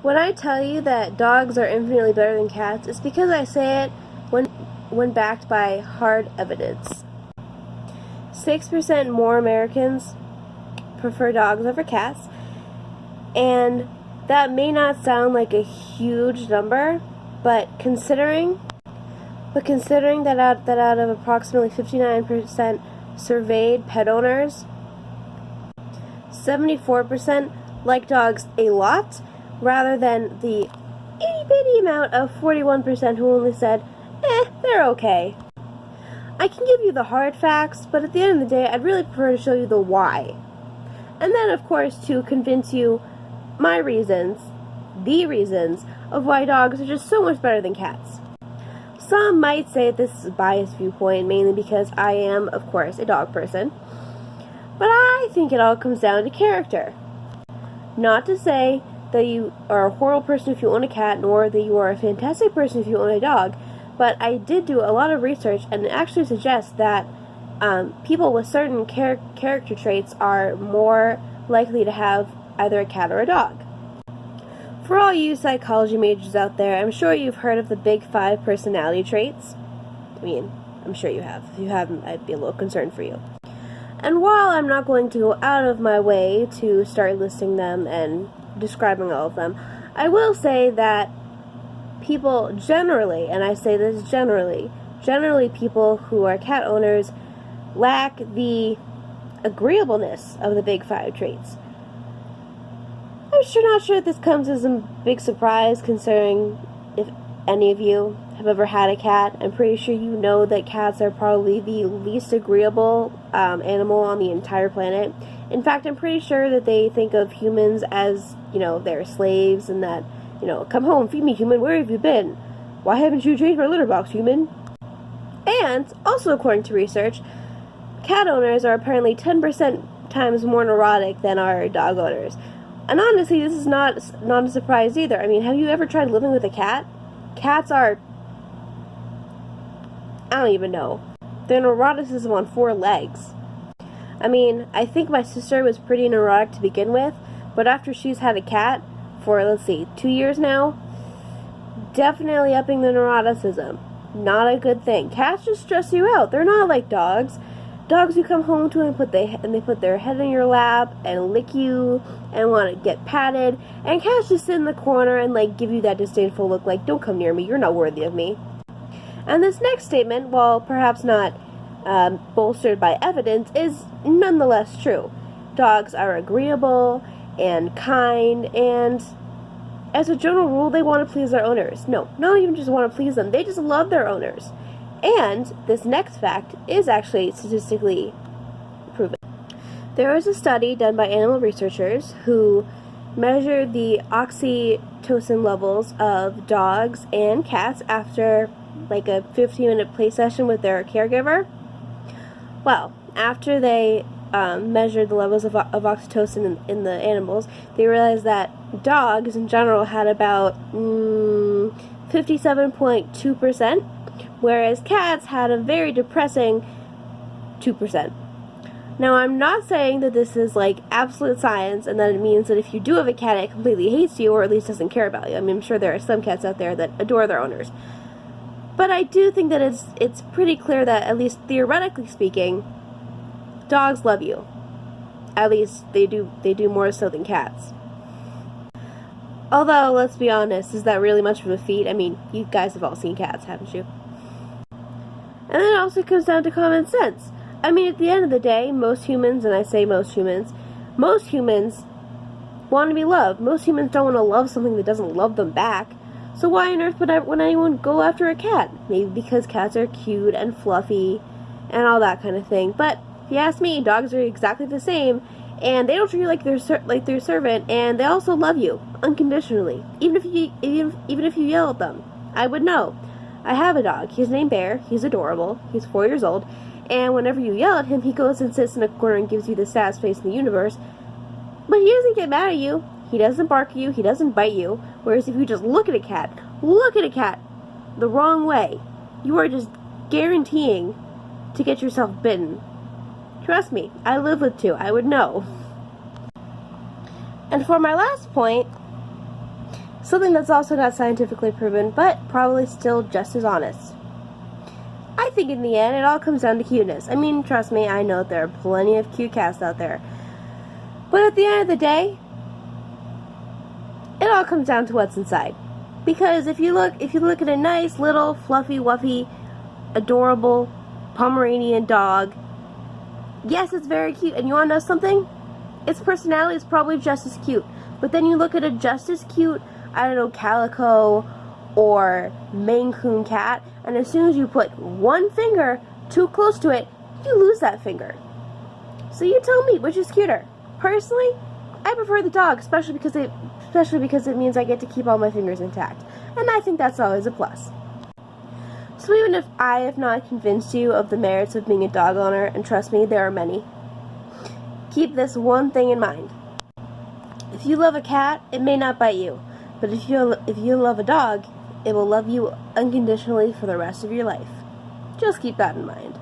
When I tell you that dogs are infinitely better than cats, it's because I say it when backed by hard evidence. 6% more Americans prefer dogs over cats, and that may not sound like a huge number, but considering that out of approximately 59% surveyed pet owners, 74% like dogs a lot, rather than the itty-bitty amount of 41% who only said, they're okay. I can give you the hard facts, but at the end of the day, I'd really prefer to show you the why. And then, of course, to convince you my reasons, the reasons, of why dogs are just so much better than cats. Some might say this is a biased viewpoint, mainly because I am, of course, a dog person. But I think it all comes down to character. Not to say that you are a horrible person if you own a cat, nor that you are a fantastic person if you own a dog, but I did do a lot of research, and it actually suggests that people with certain character traits are more likely to have either a cat or a dog. For all you psychology majors out there, I'm sure you've heard of the Big 5 personality traits. I mean, I'm sure you have. If you haven't, I'd be a little concerned for you. And while I'm not going to go out of my way to start listing them and describing all of them, I will say that people generally, and I say this generally people who are cat owners lack the agreeableness of the Big 5 traits. I'm not sure if this comes as a big surprise, considering if any of you have ever had a cat. I'm pretty sure you know that cats are probably the least agreeable animal on the entire planet. In fact, I'm pretty sure that they think of humans as, their slaves, and that, come home, feed me, human, where have you been? Why haven't you changed my litter box, human? And, also according to research, cat owners are apparently 10% times more neurotic than our dog owners. And honestly, this is not a surprise either. I mean, have you ever tried living with a cat? Cats are, I don't even know. They're neuroticism on 4 legs. I mean, I think my sister was pretty neurotic to begin with, but after she's had a cat for, 2 years now, definitely upping the neuroticism. Not a good thing. Cats just stress you out. They're not like dogs. Dogs you come home to and they put their head in your lap and lick you and want to get patted, and cats just sit in the corner and give you that disdainful look like, don't come near me, you're not worthy of me. And this next statement, while perhaps not bolstered by evidence, is nonetheless true. Dogs are agreeable and kind, and as a general rule, they want to please their owners. No, not even just want to please them, they just love their owners. And this next fact is actually statistically proven. There was a study done by animal researchers who measured the oxytocin levels of dogs and cats after a 15-minute play session with their caregiver. Well, after they measured the levels of oxytocin in the animals, they realized that dogs in general had about 57.2%, whereas cats had a very depressing 2%. Now, I'm not saying that this is absolute science and that it means that if you do have a cat, it completely hates you or at least doesn't care about you. I mean, I'm sure there are some cats out there that adore their owners. But I do think that it's pretty clear that, at least theoretically speaking, dogs love you. At least they do more so than cats. Although, let's be honest, is that really much of a feat? I mean, you guys have all seen cats, haven't you? And then it also comes down to common sense. I mean, at the end of the day, most humans, and I say most humans want to be loved. Most humans don't want to love something that doesn't love them back. So why on earth would anyone go after a cat? Maybe because cats are cute and fluffy and all that kind of thing. But if you ask me, dogs are exactly the same, and they don't treat you like their servant, and they also love you unconditionally. Even if you yell at them, I would know. I have a dog. He's named Bear. He's adorable. He's 4 years old. And whenever you yell at him, he goes and sits in a corner and gives you the saddest face in the universe. But he doesn't get mad at you. He doesn't bark at you. He doesn't bite you. Whereas if you just look at a cat the wrong way, you are just guaranteeing to get yourself bitten. Trust me, I live with 2. I would know. And for my last point, Something that's also not scientifically proven, but probably still just as honest. I think in the end, it all comes down to cuteness. I mean, trust me, I know there are plenty of cute cats out there. But at the end of the day, it all comes down to what's inside. Because if you look at a nice little fluffy, wuffy, adorable Pomeranian dog, yes, it's very cute. And you want to know something? Its personality is probably just as cute. But then you look at a just as cute, I don't know, calico or Maine Coon cat, and as soon as you put one finger too close to it, you lose that finger. So you tell me, which is cuter? Personally, I prefer the dog, especially because it means I get to keep all my fingers intact, and I think that's always a plus. So even if I have not convinced you of the merits of being a dog owner, and trust me, there are many, keep this one thing in mind. If you love a cat, it may not bite you, but if you love a dog, it will love you unconditionally for the rest of your life. Just keep that in mind.